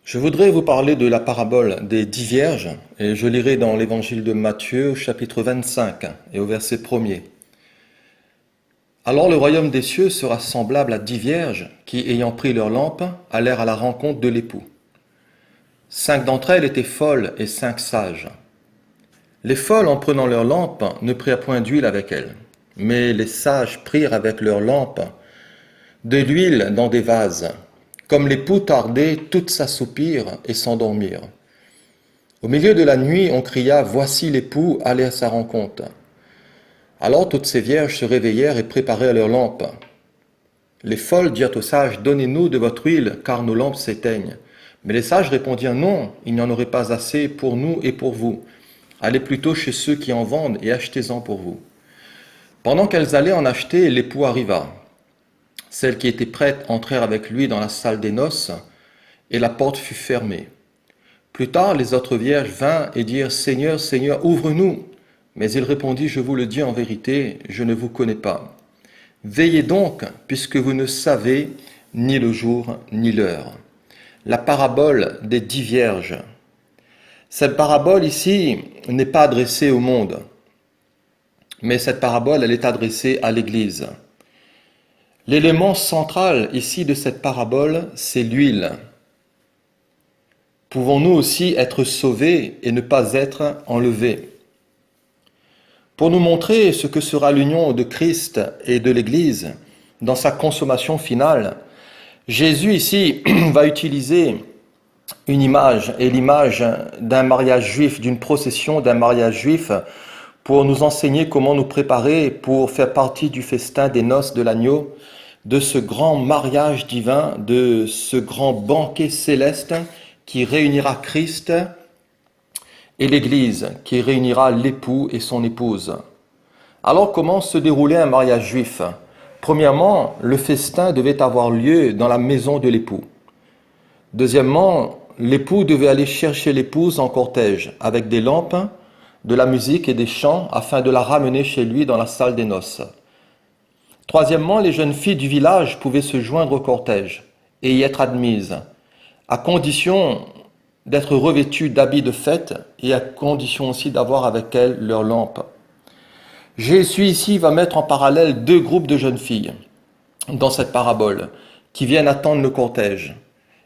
Je voudrais vous parler de la parabole des 10 vierges, et je lirai dans l'évangile de Matthieu, au chapitre 25, et au verset 1er. Alors le royaume des cieux sera semblable à 10 vierges qui, ayant pris leur lampe, allèrent à la rencontre de l'époux. 5 d'entre elles étaient folles et 5 sages. Les folles, en prenant leur lampe, ne prirent point d'huile avec elles, mais les sages prirent avec leur lampe de l'huile dans des vases. Comme l'époux tardait, toutes s'assoupirent et s'endormirent. Au milieu de la nuit, on cria « Voici l'époux, allez à sa rencontre ». Alors toutes ces vierges se réveillèrent et préparèrent leurs lampes. Les folles dirent aux sages « Donnez-nous de votre huile, car nos lampes s'éteignent ». Mais les sages répondirent « Non, il n'y en aurait pas assez pour nous et pour vous. Allez plutôt chez ceux qui en vendent et achetez-en pour vous. » Pendant qu'elles allaient en acheter, l'époux arriva. Celles qui étaient prêtes entrèrent avec lui dans la salle des noces, et la porte fut fermée. Plus tard, les autres vierges vinrent et dirent « Seigneur, Seigneur, ouvre-nous !» Mais il répondit « Je vous le dis en vérité, je ne vous connais pas. Veillez donc, puisque vous ne savez ni le jour ni l'heure. » La parabole des 10 vierges. Cette parabole ici n'est pas adressée au monde, mais cette parabole, elle est adressée à l'Église. L'élément central ici de cette parabole, c'est l'huile. Pouvons-nous aussi être sauvés et ne pas être enlevés? Pour nous montrer ce que sera l'union de Christ et de l'Église dans sa consommation finale, Jésus ici va utiliser une image, et l'image d'un mariage juif, d'une procession d'un mariage juif, pour nous enseigner comment nous préparer pour faire partie du festin des noces de l'agneau, de ce grand mariage divin, de ce grand banquet céleste qui réunira Christ et l'Église, qui réunira l'époux et son épouse. Alors comment se déroulait un mariage juif? Premièrement, le festin devait avoir lieu dans la maison de l'époux. Deuxièmement, l'époux devait aller chercher l'épouse en cortège, avec des lampes, de la musique et des chants, afin de la ramener chez lui dans la salle des noces. Troisièmement, les jeunes filles du village pouvaient se joindre au cortège et y être admises, à condition d'être revêtues d'habits de fête et à condition aussi d'avoir avec elles leurs lampes. Jésus ici va mettre en parallèle deux groupes de jeunes filles dans cette parabole qui viennent attendre le cortège.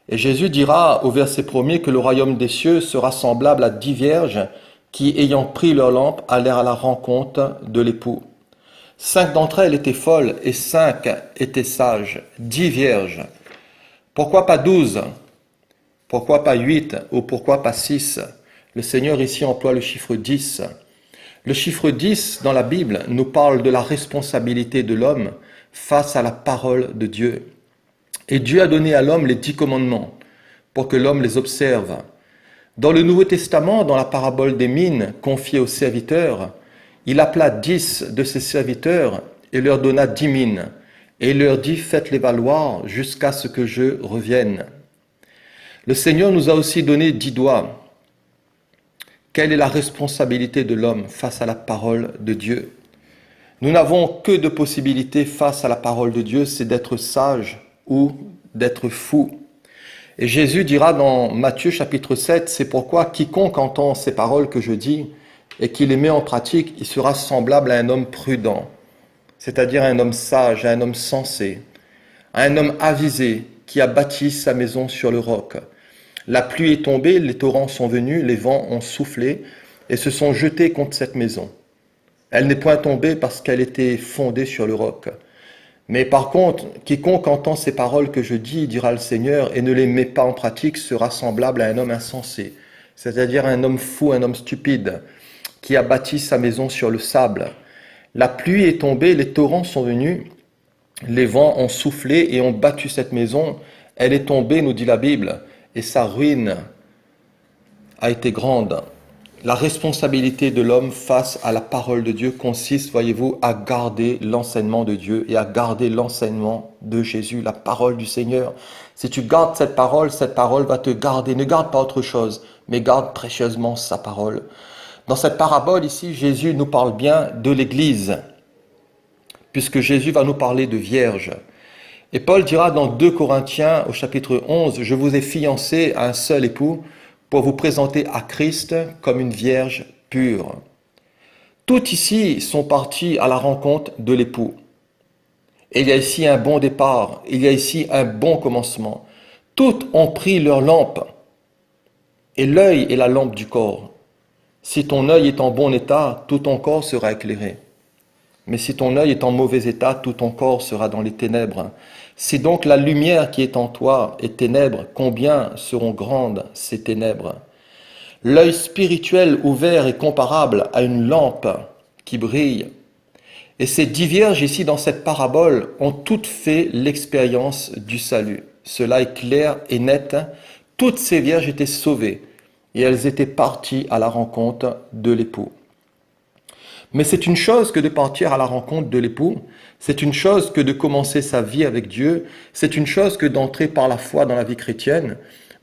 Et Jésus dira au verset 1er que le royaume des cieux sera semblable à 10 vierges qui, ayant pris leurs lampes, allèrent à la rencontre de l'époux. 5 d'entre elles étaient folles et 5 étaient sages, 10 vierges. Pourquoi pas 12? Pourquoi pas 8? Ou pourquoi pas 6? Le Seigneur ici emploie le chiffre 10. Le chiffre 10 dans la Bible nous parle de la responsabilité de l'homme face à la parole de Dieu. Et Dieu a donné à l'homme les 10 commandements pour que l'homme les observe. Dans le Nouveau Testament, dans la parabole des mines confiée aux serviteurs, il appela 10 de ses serviteurs et leur donna 10 mines. Et il leur dit, faites-les valoir jusqu'à ce que je revienne. Le Seigneur nous a aussi donné 10 doigts. Quelle est la responsabilité de l'homme face à la parole de Dieu? Nous n'avons que deux possibilités face à la parole de Dieu, c'est d'être sage ou d'être fou. Et Jésus dira dans Matthieu chapitre 7, c'est pourquoi quiconque entend ces paroles que je dis et qui les met en pratique, il sera semblable à un homme prudent, c'est-à-dire à un homme sage, à un homme sensé, à un homme avisé qui a bâti sa maison sur le roc. La pluie est tombée, les torrents sont venus, les vents ont soufflé et se sont jetés contre cette maison. Elle n'est point tombée parce qu'elle était fondée sur le roc. Mais par contre, quiconque entend ces paroles que je dis, dira le Seigneur, et ne les met pas en pratique, sera semblable à un homme insensé, c'est-à-dire un homme fou, un homme stupide, qui a bâti sa maison sur le sable. La pluie est tombée, les torrents sont venus, les vents ont soufflé et ont battu cette maison. Elle est tombée, nous dit la Bible, et sa ruine a été grande. La responsabilité de l'homme face à la parole de Dieu consiste, voyez-vous, à garder l'enseignement de Dieu et à garder l'enseignement de Jésus, la parole du Seigneur. Si tu gardes cette parole va te garder. Ne garde pas autre chose, mais garde précieusement sa parole. Dans cette parabole ici, Jésus nous parle bien de l'Église, puisque Jésus va nous parler de vierges. Et Paul dira dans 2 Corinthiens au chapitre 11, « Je vous ai fiancés à un seul époux pour vous présenter à Christ comme une vierge pure. » Tous ici sont partis à la rencontre de l'époux. Et il y a ici un bon départ, il y a ici un bon commencement. Toutes ont pris leur lampe. Et l'œil est la lampe du corps. Si ton œil est en bon état, tout ton corps sera éclairé. Mais si ton œil est en mauvais état, tout ton corps sera dans les ténèbres. Si donc la lumière qui est en toi est ténèbres, combien seront grandes ces ténèbres? L'œil spirituel ouvert est comparable à une lampe qui brille. Et ces 10 vierges ici dans cette parabole ont toutes fait l'expérience du salut. Cela est clair et net. Toutes ces vierges étaient sauvées et elles étaient parties à la rencontre de l'époux. Mais c'est une chose que de partir à la rencontre de l'époux, c'est une chose que de commencer sa vie avec Dieu, c'est une chose que d'entrer par la foi dans la vie chrétienne,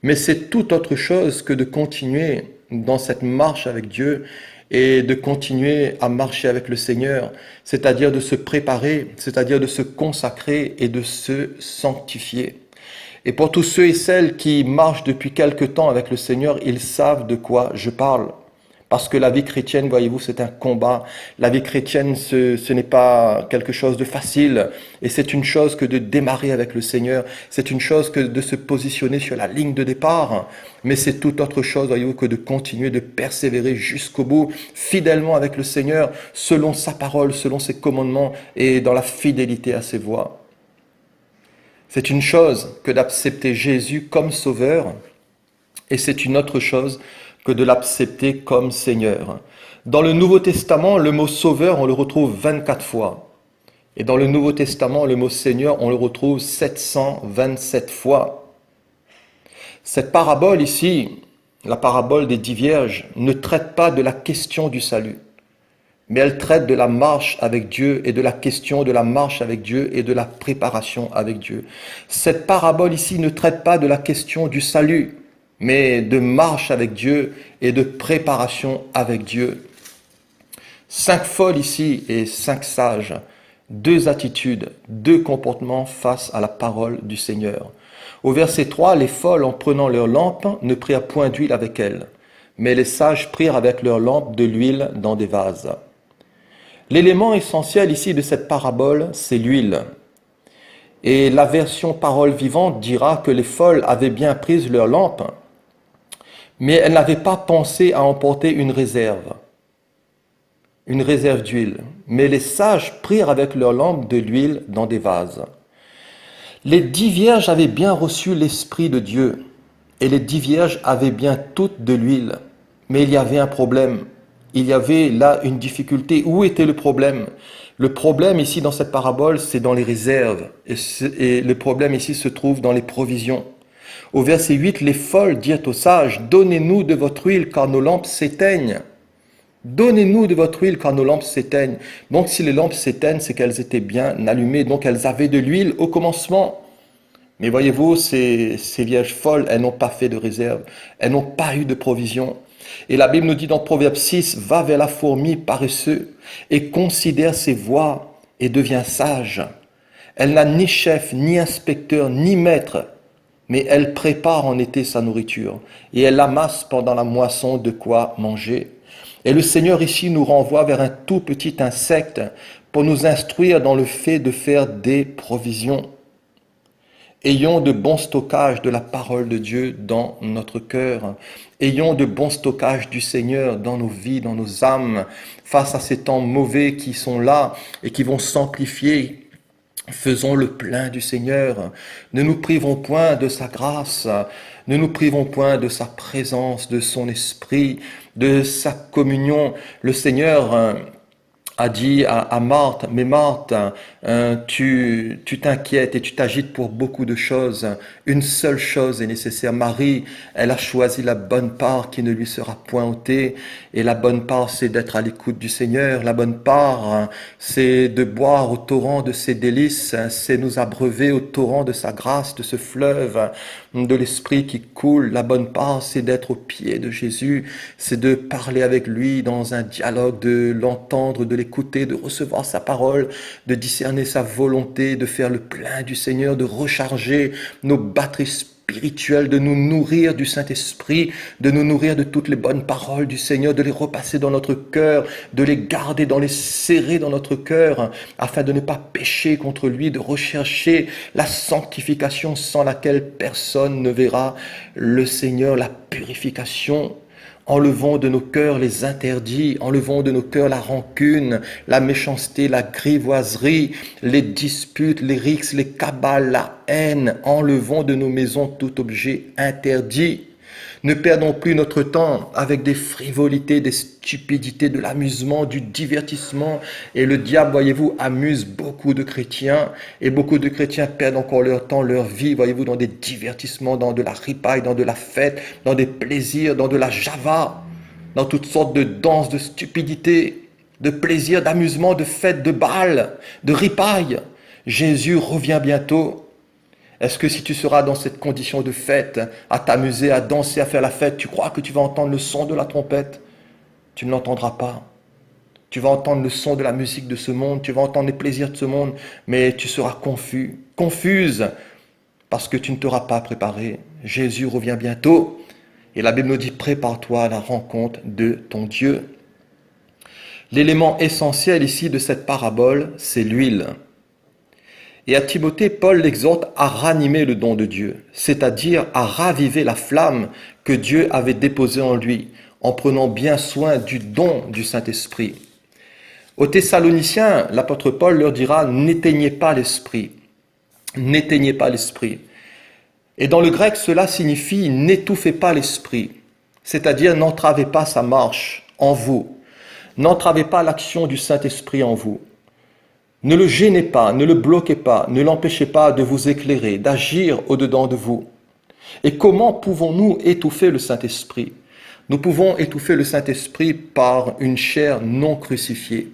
mais c'est tout autre chose que de continuer dans cette marche avec Dieu et de continuer à marcher avec le Seigneur, c'est-à-dire de se préparer, c'est-à-dire de se consacrer et de se sanctifier. Et pour tous ceux et celles qui marchent depuis quelque temps avec le Seigneur, ils savent de quoi je parle. Parce que la vie chrétienne, voyez-vous, c'est un combat. La vie chrétienne, ce n'est pas quelque chose de facile. Et c'est une chose que de démarrer avec le Seigneur. C'est une chose que de se positionner sur la ligne de départ. Mais c'est tout autre chose, voyez-vous, que de continuer de persévérer jusqu'au bout, fidèlement avec le Seigneur, selon sa parole, selon ses commandements et dans la fidélité à ses voies. C'est une chose que d'accepter Jésus comme sauveur. Et c'est une autre chose que de l'accepter comme Seigneur. Dans le Nouveau Testament, le mot sauveur, on le retrouve 24 fois. Et dans le Nouveau Testament, le mot Seigneur, on le retrouve 727 fois. Cette parabole ici, la parabole des 10 vierges, ne traite pas de la question du salut, mais elle traite de la marche avec Dieu et de la question de la marche avec Dieu et de la préparation avec Dieu. Cette parabole ici ne traite pas de la question du salut, mais de marche avec Dieu et de préparation avec Dieu. 5 folles ici et 5 sages, 2 attitudes, 2 comportements face à la parole du Seigneur. Au verset 3, les folles, en prenant leur lampe, ne prirent point d'huile avec elles, mais les sages prirent avec leur lampe de l'huile dans des vases. L'élément essentiel ici de cette parabole, c'est l'huile. Et la version parole vivante dira que les folles avaient bien pris leur lampe, mais elles n'avaient pas pensé à emporter une réserve d'huile. Mais les sages prirent avec leur lampe de l'huile dans des vases. Les 10 vierges avaient bien reçu l'Esprit de Dieu, et les 10 vierges avaient bien toutes de l'huile. Mais il y avait un problème. Il y avait là une difficulté. Où était le problème? Le problème ici dans cette parabole, c'est dans les réserves. Et le problème ici se trouve dans les provisions. Au verset 8, les folles dirent aux sages, « Donnez-nous de votre huile, car nos lampes s'éteignent. » Donnez-nous de votre huile, car nos lampes s'éteignent. Donc si les lampes s'éteignent, c'est qu'elles étaient bien allumées. Donc elles avaient de l'huile au commencement. Mais voyez-vous, ces vierges folles, elles n'ont pas fait de réserve. Elles n'ont pas eu de provision. Et la Bible nous dit dans Proverbe 6, « Va vers la fourmi paresseux et considère ses voies et deviens sage. Elle n'a ni chef, ni inspecteur, ni maître. » Mais elle prépare en été sa nourriture, et elle amasse pendant la moisson de quoi manger. Et le Seigneur ici nous renvoie vers un tout petit insecte pour nous instruire dans le fait de faire des provisions. Ayons de bons stockages de la parole de Dieu dans notre cœur. Ayons de bons stockages du Seigneur dans nos vies, dans nos âmes, face à ces temps mauvais qui sont là et qui vont s'amplifier. Faisons le plein du Seigneur. Ne nous privons point de sa grâce. Ne nous privons point de sa présence, de son esprit, de sa communion. Le Seigneur a dit à Marthe, « Mais Marthe, tu t'inquiètes et tu t'agites pour beaucoup de choses. Une seule chose est nécessaire. Marie, elle a choisi la bonne part qui ne lui sera point ôtée. Et la bonne part, c'est d'être à l'écoute du Seigneur. La bonne part, c'est de boire au torrent de ses délices. C'est nous abreuver au torrent de sa grâce, de ce fleuve de l'Esprit qui coule. La bonne part, c'est d'être au pied de Jésus. C'est de parler avec lui dans un dialogue, de l'entendre, de l'écouter l'écouter, de recevoir sa parole, de discerner sa volonté, de faire le plein du Seigneur, de recharger nos batteries spirituelles, de nous nourrir du Saint-Esprit, de nous nourrir de toutes les bonnes paroles du Seigneur, de les repasser dans notre cœur, de les garder, de les serrer dans notre cœur, afin de ne pas pécher contre lui, de rechercher la sanctification sans laquelle personne ne verra le Seigneur, la purification. Enlevons de nos cœurs les interdits, enlevons de nos cœurs la rancune, la méchanceté, la grivoiserie, les disputes, les rixes, les cabales, la haine. Enlevons de nos maisons tout objet interdit. Ne perdons plus notre temps avec des frivolités, des stupidités, de l'amusement, du divertissement. Et le diable, voyez-vous, amuse beaucoup de chrétiens. Et beaucoup de chrétiens perdent encore leur temps, leur vie, voyez-vous, dans des divertissements, dans de la ripaille, dans de la fête, dans des plaisirs, dans de la java, dans toutes sortes de danses, de stupidités, de plaisirs, d'amusement, de fêtes, de bals, de ripaille. Jésus revient bientôt. Est-ce que si tu seras dans cette condition de fête, à t'amuser, à danser, à faire la fête, tu crois que tu vas entendre le son de la trompette? Tu ne l'entendras pas. Tu vas entendre le son de la musique de ce monde, tu vas entendre les plaisirs de ce monde, mais tu seras confus, confuse, parce que tu ne t'auras pas préparé. Jésus revient bientôt, et la Bible nous dit, prépare-toi à la rencontre de ton Dieu. L'élément essentiel ici de cette parabole, c'est l'huile. Et à Timothée, Paul l'exhorte à ranimer le don de Dieu, c'est-à-dire à raviver la flamme que Dieu avait déposée en lui, en prenant bien soin du don du Saint-Esprit. Aux Thessaloniciens, l'apôtre Paul leur dira « N'éteignez pas l'esprit ». N'éteignez pas l'esprit. Et dans le grec, cela signifie « N'étouffez pas l'esprit », c'est-à-dire n'entravez pas sa marche en vous, n'entravez pas l'action du Saint-Esprit en vous. Ne le gênez pas, ne le bloquez pas, ne l'empêchez pas de vous éclairer, d'agir au-dedans de vous. Et comment pouvons-nous étouffer le Saint-Esprit? Nous pouvons étouffer le Saint-Esprit par une chair non crucifiée.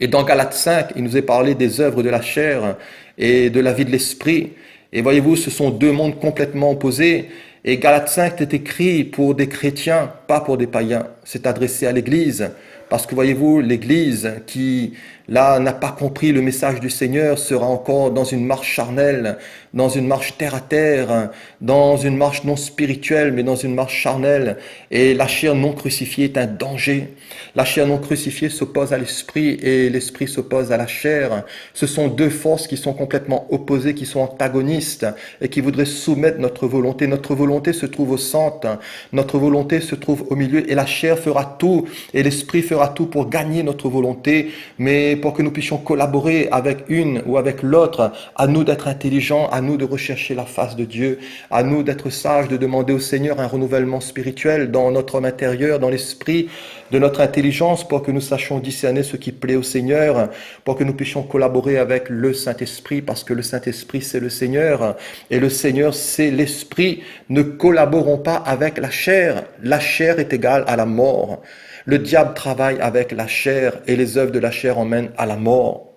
Et dans Galates 5, il nous est parlé des œuvres de la chair et de la vie de l'esprit. Et voyez-vous, ce sont deux mondes complètement opposés. Et Galates 5 est écrit pour des chrétiens, pas pour des païens. C'est adressé à l'Église. Parce que voyez-vous, l'Église qui, là, n'a pas compris le message du Seigneur sera encore dans une marche charnelle, dans une marche terre à terre, dans une marche non spirituelle, mais dans une marche charnelle. Et la chair non crucifiée est un danger. La chair non crucifiée s'oppose à l'esprit et l'esprit s'oppose à la chair. Ce sont deux forces qui sont complètement opposées, qui sont antagonistes et qui voudraient soumettre notre volonté. Notre volonté se trouve au centre, notre volonté se trouve au milieu et la chair fera tout et l'esprit fera tout pour gagner notre volonté, mais pour que nous puissions collaborer avec une ou avec l'autre, à nous d'être intelligents, à nous de rechercher la face de Dieu, à nous d'être sages, de demander au Seigneur un renouvellement spirituel dans notre homme intérieur, dans l'esprit de notre intelligence, pour que nous sachions discerner ce qui plaît au Seigneur, pour que nous puissions collaborer avec le Saint-Esprit, parce que le Saint-Esprit c'est le Seigneur, et le Seigneur c'est l'Esprit. Ne collaborons pas avec la chair. La chair est égale à la mort. Le diable travaille avec la chair et les œuvres de la chair emmènent à la mort.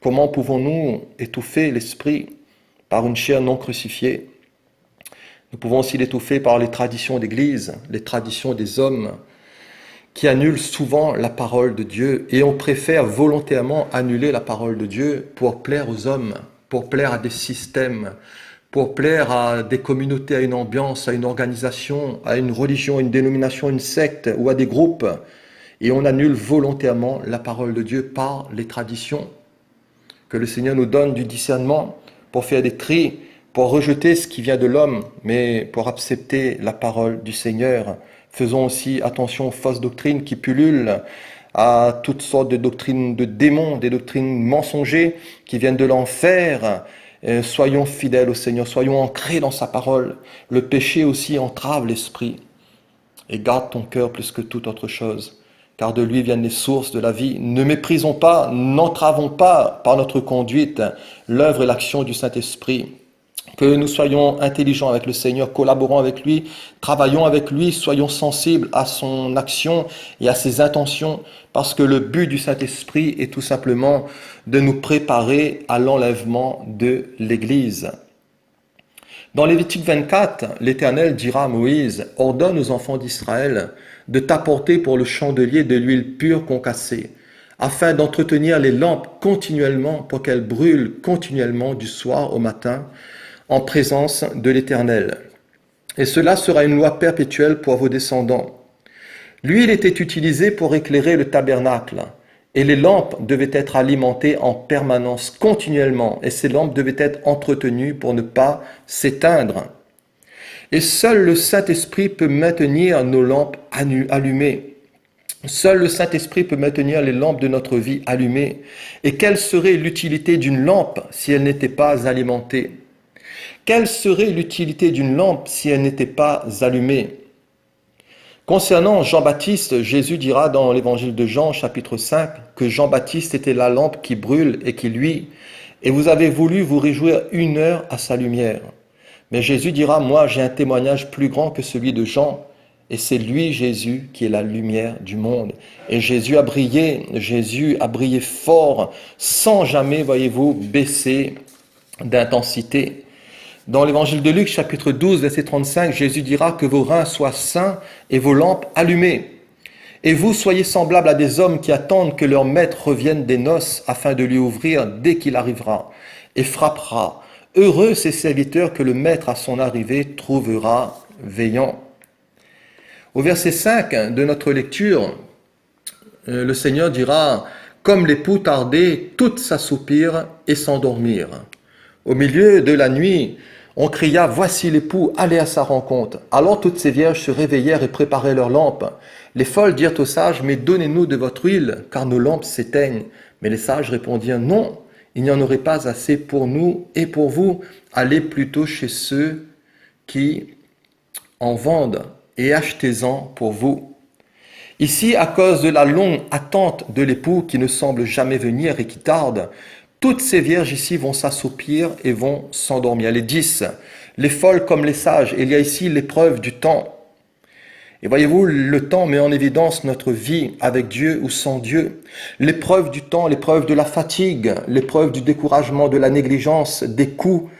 Comment pouvons-nous étouffer l'esprit? Par une chair non crucifiée. Nous pouvons aussi l'étouffer par les traditions d'Église, les traditions des hommes, qui annulent souvent la parole de Dieu et on préfère volontairement annuler la parole de Dieu pour plaire aux hommes, pour plaire à des systèmes, pour plaire à des communautés, à une ambiance, à une organisation, à une religion, une dénomination, une secte ou à des groupes. Et on annule volontairement la parole de Dieu par les traditions. Que le Seigneur nous donne du discernement pour faire des tris, pour rejeter ce qui vient de l'homme, mais pour accepter la parole du Seigneur. Faisons aussi attention aux fausses doctrines qui pullulent, à toutes sortes de doctrines de démons, des doctrines mensongères qui viennent de l'enfer. Soyons fidèles au Seigneur, soyons ancrés dans sa parole. Le péché aussi entrave l'esprit. Et garde ton cœur plus que toute autre chose, car de lui viennent les sources de la vie. Ne méprisons pas, n'entravons pas par notre conduite l'œuvre et l'action du Saint-Esprit. Que nous soyons intelligents avec le Seigneur, collaborons avec lui, travaillons avec lui, soyons sensibles à son action et à ses intentions, parce que le but du Saint-Esprit est tout simplement de nous préparer à l'enlèvement de l'Église. Dans Lévitique 24, l'Éternel dira à Moïse, « Ordonne aux enfants d'Israël de t'apporter pour le chandelier de l'huile pure concassée, afin d'entretenir les lampes continuellement pour qu'elles brûlent continuellement du soir au matin en présence de l'Éternel. Et cela sera une loi perpétuelle pour vos descendants. L'huile était utilisée pour éclairer le tabernacle, et les lampes devaient être alimentées en permanence, continuellement, et ces lampes devaient être entretenues pour ne pas s'éteindre. Et seul le Saint-Esprit peut maintenir nos lampes allumées. Seul le Saint-Esprit peut maintenir les lampes de notre vie allumées. Et quelle serait l'utilité d'une lampe si elle n'était pas alimentée? Quelle serait l'utilité d'une lampe si elle n'était pas allumée? Concernant Jean-Baptiste, Jésus dira dans l'évangile de Jean, chapitre 5, que Jean-Baptiste était la lampe qui brûle et qui luit, et vous avez voulu vous réjouir 1 heure à sa lumière. Mais Jésus dira, moi j'ai un témoignage plus grand que celui de Jean, et c'est lui, Jésus, qui est la lumière du monde. Et Jésus a brillé fort, sans jamais, voyez-vous, baisser d'intensité. Dans l'évangile de Luc, chapitre 12, verset 35, Jésus dira que vos reins soient sains et vos lampes allumées. Et vous soyez semblables à des hommes qui attendent que leur maître revienne des noces afin de lui ouvrir dès qu'il arrivera et frappera. Heureux ces serviteurs que le maître à son arrivée trouvera veillant. Au verset 5 de notre lecture, le Seigneur dira « Comme l'époux tardait, toutes s'assoupirent et s'endormirent. » Au milieu de la nuit, on cria « Voici l'époux, allez à sa rencontre !» Alors toutes ces vierges se réveillèrent et préparaient leurs lampes. Les folles dirent aux sages « Mais donnez-nous de votre huile, car nos lampes s'éteignent. » Mais les sages répondirent « Non, il n'y en aurait pas assez pour nous et pour vous. Allez plutôt chez ceux qui en vendent et achetez-en pour vous. » Ici, à cause de la longue attente de l'époux qui ne semble jamais venir et qui tarde, toutes ces vierges ici vont s'assoupir et vont s'endormir. Les 10, les folles comme les sages. Il y a ici l'épreuve du temps. Et voyez-vous, le temps met en évidence notre vie avec Dieu ou sans Dieu. L'épreuve du temps, l'épreuve de la fatigue, l'épreuve du découragement, de la négligence, des coups,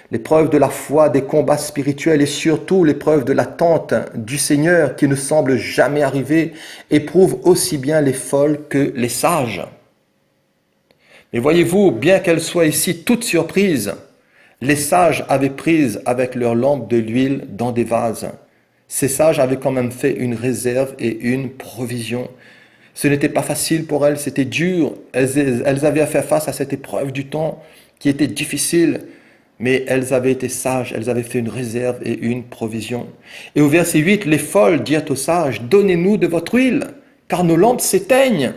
l'épreuve de la foi, des combats spirituels et surtout l'épreuve de l'attente du Seigneur qui ne semble jamais arriver, éprouve aussi bien les folles que les sages. Mais voyez-vous, bien qu'elles soient ici toutes surprises, les sages avaient pris avec leurs lampes de l'huile dans des vases. Ces sages avaient quand même fait une réserve et une provision. Ce n'était pas facile pour elles, c'était dur. Elles avaient à faire face à cette épreuve du temps qui était difficile. Mais elles avaient été sages, elles avaient fait une réserve et une provision. Et au verset 8, les folles dirent aux sages, « Donnez-nous de votre huile, car nos lampes s'éteignent. »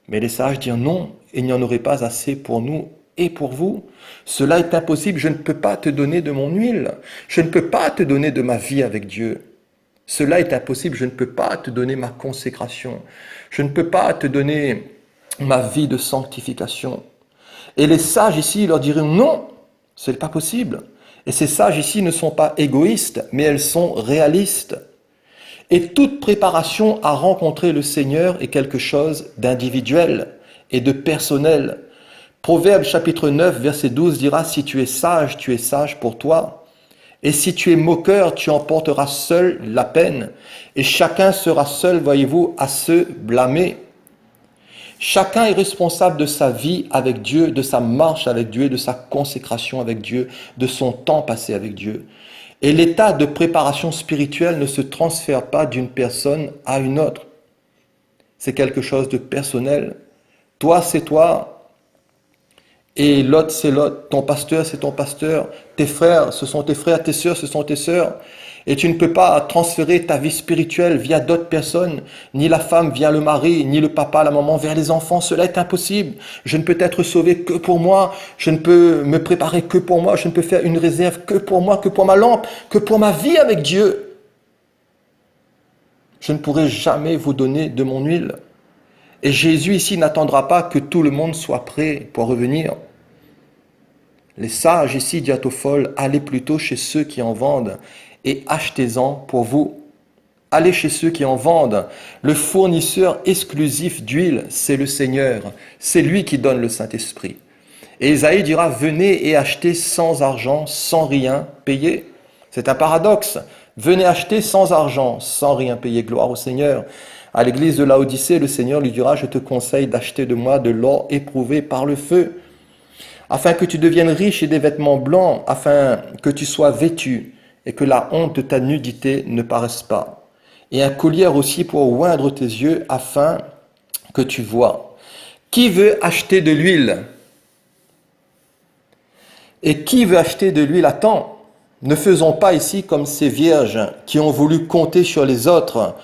Mais les sages dirent, « Non, il n'y en aurait pas assez pour nous et pour vous. Cela est impossible, je ne peux pas te donner de mon huile. Je ne peux pas te donner de ma vie avec Dieu. Cela est impossible, je ne peux pas te donner ma consécration. Je ne peux pas te donner ma vie de sanctification. » Et les sages ici leur diront, « Non, ce n'est pas possible. » Et ces sages ici ne sont pas égoïstes, mais elles sont réalistes. Et toute préparation à rencontrer le Seigneur est quelque chose d'individuel et de personnel. Proverbe chapitre 9, verset 12 dira « Si tu es sage pour toi. Et si tu es moqueur, tu emporteras seul la peine. Et chacun sera seul, voyez-vous, à se blâmer. » Chacun est responsable de sa vie avec Dieu, de sa marche avec Dieu, de sa consécration avec Dieu, de son temps passé avec Dieu. Et l'état de préparation spirituelle ne se transfère pas d'une personne à une autre. C'est quelque chose de personnel. Toi, c'est toi. Et l'autre, c'est l'autre. Ton pasteur, c'est ton pasteur. Tes frères, ce sont tes frères. Tes sœurs, ce sont tes sœurs. Et tu ne peux pas transférer ta vie spirituelle via d'autres personnes, ni la femme via le mari, ni le papa, la maman vers les enfants. Cela est impossible. Je ne peux être sauvé que pour moi. Je ne peux me préparer que pour moi. Je ne peux faire une réserve que pour moi, que pour ma lampe, que pour ma vie avec Dieu. Je ne pourrai jamais vous donner de mon huile. Et Jésus ici n'attendra pas que tout le monde soit prêt pour revenir. Les sages ici disent aux folles, allez plutôt chez ceux qui en vendent et achetez-en pour vous. Allez chez ceux qui en vendent. Le fournisseur exclusif d'huile, c'est le Seigneur. C'est lui qui donne le Saint-Esprit. Et Isaïe dira, venez et achetez sans argent, sans rien payer. C'est un paradoxe. Venez acheter sans argent, sans rien payer. Gloire au Seigneur. À l'église de Laodicée, le Seigneur lui dira, je te conseille d'acheter de moi de l'or éprouvé par le feu, afin que tu deviennes riche et des vêtements blancs, afin que tu sois vêtu et que la honte de ta nudité ne paraisse pas. Et un collier aussi pour oindre tes yeux, afin que tu vois. Qui veut acheter de l'huile? Et qui veut acheter de l'huile à temps? Ne faisons pas ici comme ces vierges qui ont voulu compter sur les autres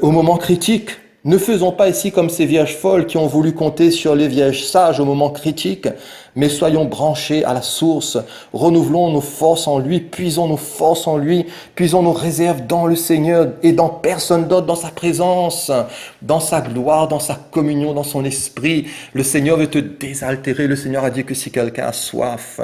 au moment critique. Ne faisons pas ici comme ces vierges folles qui ont voulu compter sur les vierges sages au moment critique, mais soyons branchés à la source, renouvelons nos forces en lui, puisons nos forces en lui, puisons nos réserves dans le Seigneur et dans personne d'autre, dans sa présence, dans sa gloire, dans sa communion, dans son esprit. Le Seigneur veut te désaltérer. Le Seigneur a dit que si quelqu'un a soif,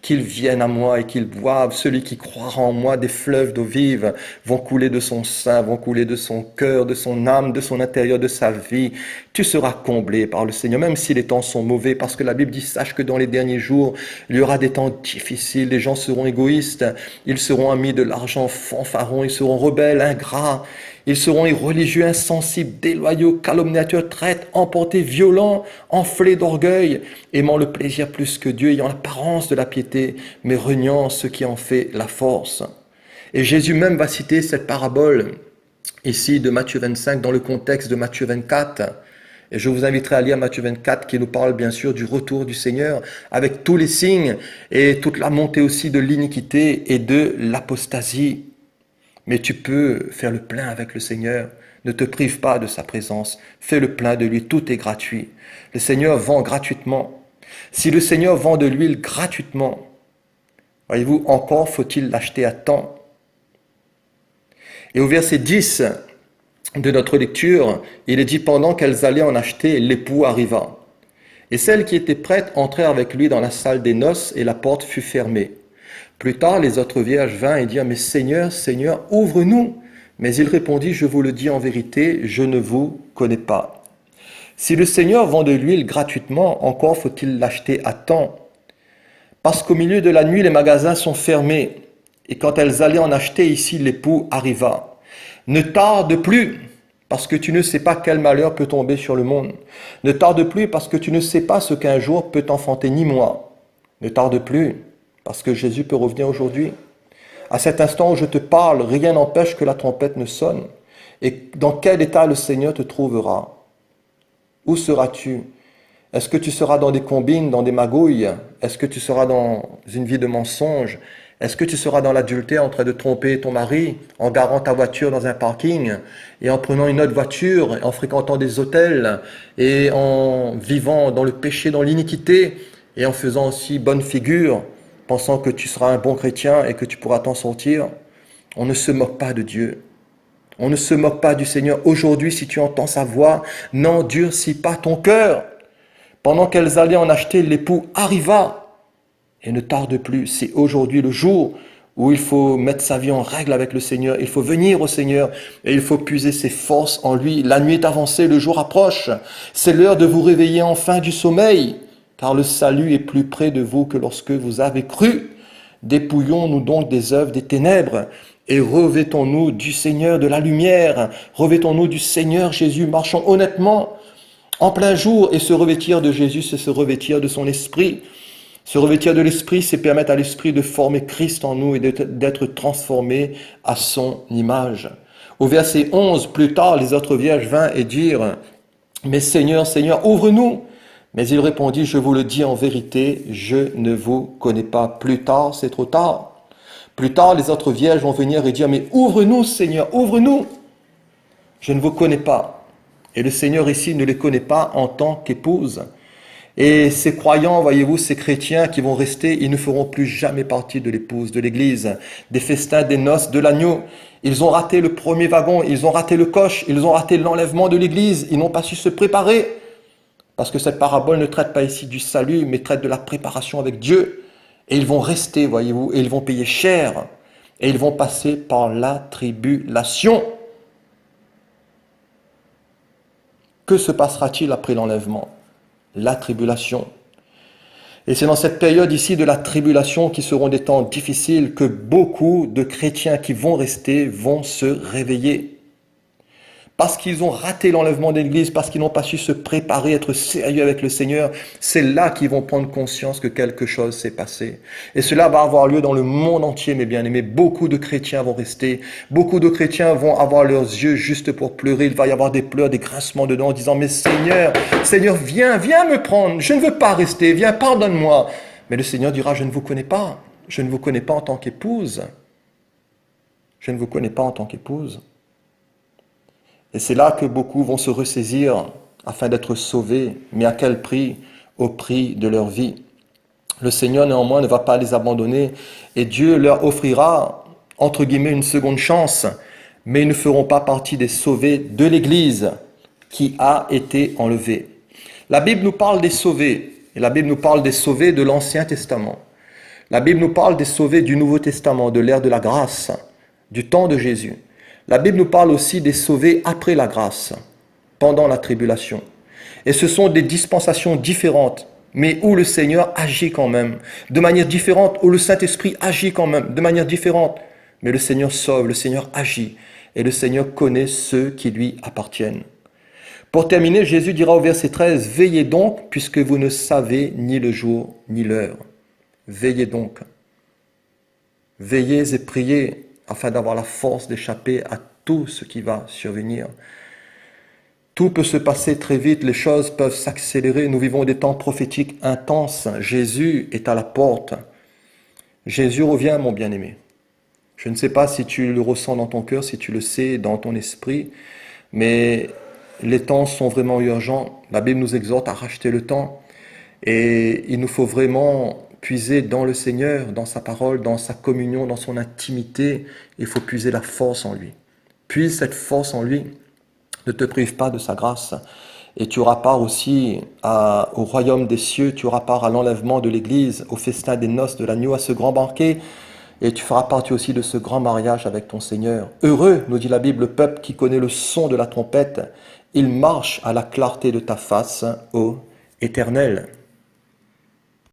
qu'il vienne à moi et qu'il boive. Celui qui croira en moi, des fleuves d'eau vive vont couler de son sein, vont couler de son cœur, de son âme, de son intérieur, de sa vie. Tu seras comblé par le Seigneur, même si les temps sont mauvais, parce que la Bible dit, sache que dans les derniers jours, il y aura des temps difficiles, les gens seront égoïstes, ils seront amis de l'argent, fanfarons, ils seront rebelles, ingrats, ils seront irreligieux, insensibles, déloyaux, calomniateurs, traîtres, emportés, violents, enflés d'orgueil, aimant le plaisir plus que Dieu, ayant l'apparence de la piété, mais reniant ce qui en fait la force. Et Jésus même va citer cette parabole ici de Matthieu 25 dans le contexte de Matthieu 24. Et je vous inviterai à lire Matthieu 24 qui nous parle bien sûr du retour du Seigneur avec tous les signes et toute la montée aussi de l'iniquité et de l'apostasie. Mais tu peux faire le plein avec le Seigneur. Ne te prive pas de sa présence. Fais le plein de lui. Tout est gratuit. Le Seigneur vend gratuitement. Si le Seigneur vend de l'huile gratuitement, voyez-vous, encore faut-il l'acheter à temps. Et au verset 10 de notre lecture, il est dit, pendant qu'elles allaient en acheter, l'époux arriva. Et celles qui étaient prêtes entrèrent avec lui dans la salle des noces, et la porte fut fermée. Plus tard, les autres vierges vinrent et dirent, mais Seigneur, Seigneur, ouvre-nous. Mais il répondit, je vous le dis en vérité, je ne vous connais pas. Si le Seigneur vend de l'huile gratuitement, encore faut-il l'acheter à temps. Parce qu'au milieu de la nuit, les magasins sont fermés. Et quand elles allaient en acheter, ici, l'époux arriva. Ne tarde plus, parce que tu ne sais pas quel malheur peut tomber sur le monde. Ne tarde plus, parce que tu ne sais pas ce qu'un jour peut enfanter, ni moi. Ne tarde plus, parce que Jésus peut revenir aujourd'hui. À cet instant où je te parle, rien n'empêche que la trompette ne sonne. Et dans quel état le Seigneur te trouvera? Où seras-tu? Est-ce que tu seras dans des combines, dans des magouilles? Est-ce que tu seras dans une vie de mensonge? Est-ce que tu seras dans l'adultère en train de tromper ton mari, en garant ta voiture dans un parking, et en prenant une autre voiture, en fréquentant des hôtels, et en vivant dans le péché, dans l'iniquité, et en faisant aussi bonne figure, pensant que tu seras un bon chrétien et que tu pourras t'en sortir? On ne se moque pas de Dieu. On ne se moque pas du Seigneur. Aujourd'hui, si tu entends sa voix, n'endurcis pas ton cœur. Pendant qu'elles allaient en acheter, l'époux arriva. Et ne tarde plus, c'est aujourd'hui le jour où il faut mettre sa vie en règle avec le Seigneur. Il faut venir au Seigneur et il faut puiser ses forces en lui. La nuit est avancée, le jour approche. C'est l'heure de vous réveiller enfin du sommeil, car le salut est plus près de vous que lorsque vous avez cru. Dépouillons-nous donc des œuvres des ténèbres et revêtons-nous du Seigneur de la lumière. Revêtons-nous du Seigneur Jésus, marchons honnêtement en plein jour. Et se revêtir de Jésus, c'est se revêtir de son esprit. Se revêtir de l'Esprit, c'est permettre à l'Esprit de former Christ en nous et d'être transformé à son image. Au verset 11, plus tard, les autres vierges vinrent et dirent, « Mais Seigneur, Seigneur, ouvre-nous » Mais il répondit, « Je vous le dis en vérité, je ne vous connais pas. » Plus tard, c'est trop tard. Plus tard, les autres vierges vont venir et dire, « Mais ouvre-nous, Seigneur, ouvre-nous » Je ne vous connais pas. Et le Seigneur ici ne les connaît pas en tant qu'épouse. Et ces croyants, voyez-vous, ces chrétiens qui vont rester, ils ne feront plus jamais partie de l'épouse, de l'église, des festins, des noces, de l'agneau. Ils ont raté le premier wagon, ils ont raté le coche, ils ont raté l'enlèvement de l'église, ils n'ont pas su se préparer. Parce que cette parabole ne traite pas ici du salut, mais traite de la préparation avec Dieu. Et ils vont rester, voyez-vous, et ils vont payer cher. Et ils vont passer par la tribulation. Que se passera-t-il après l'enlèvement ? La tribulation. Et c'est dans cette période ici de la tribulation qui seront des temps difficiles que beaucoup de chrétiens qui vont rester vont se réveiller. parce qu'ils ont raté l'enlèvement de l'Église, parce qu'ils n'ont pas su se préparer, être sérieux avec le Seigneur, c'est là qu'ils vont prendre conscience que quelque chose s'est passé. Et cela va avoir lieu dans le monde entier, mes bien-aimés. Beaucoup de chrétiens vont rester, beaucoup de chrétiens vont avoir leurs yeux juste pour pleurer. Il va y avoir des pleurs, des grincements de dents en disant « Mais Seigneur, Seigneur, viens me prendre, je ne veux pas rester, viens, pardonne-moi. » Mais le Seigneur dira « Je ne vous connais pas, je ne vous connais pas en tant qu'épouse. Je ne vous connais pas en tant qu'épouse. » Et c'est là que beaucoup vont se ressaisir afin d'être sauvés. Mais à quel prix? Au prix de leur vie. Le Seigneur, néanmoins, ne va pas les abandonner et Dieu leur offrira, entre guillemets, une seconde chance, mais ils ne feront pas partie des sauvés de l'Église qui a été enlevée. La Bible nous parle des sauvés, et la Bible nous parle des sauvés de l'Ancien Testament. La Bible nous parle des sauvés du Nouveau Testament, de l'ère de la grâce, du temps de Jésus. La Bible nous parle aussi des sauvés après la grâce, pendant la tribulation. Et ce sont des dispensations différentes, mais où le Seigneur agit quand même, de manière différente, où le Saint-Esprit agit quand même, de manière différente. Mais le Seigneur sauve, le Seigneur agit, et le Seigneur connaît ceux qui lui appartiennent. Pour terminer, Jésus dira au verset 13, « Veillez donc, puisque vous ne savez ni le jour ni l'heure. » Veillez donc. Veillez et priez afin d'avoir la force d'échapper à tout ce qui va survenir. Tout peut se passer très vite, les choses peuvent s'accélérer. Nous vivons des temps prophétiques intenses. Jésus est à la porte. Jésus revient, mon bien-aimé. Je ne sais pas si tu le ressens dans ton cœur, si tu le sais dans ton esprit, mais les temps sont vraiment urgents. La Bible nous exhorte à racheter le temps et il nous faut vraiment puiser dans le Seigneur, dans sa parole, dans sa communion, dans son intimité. Il faut puiser la force en lui. Puise cette force en lui. Ne te prive pas de sa grâce. Et tu auras part aussi au royaume des cieux, tu auras part à l'enlèvement de l'Église, au festin des noces de l'agneau, à ce grand banquet. Et tu feras partie aussi de ce grand mariage avec ton Seigneur. Heureux, nous dit la Bible, le peuple qui connaît le son de la trompette. Il marche à la clarté de ta face, ô Éternel.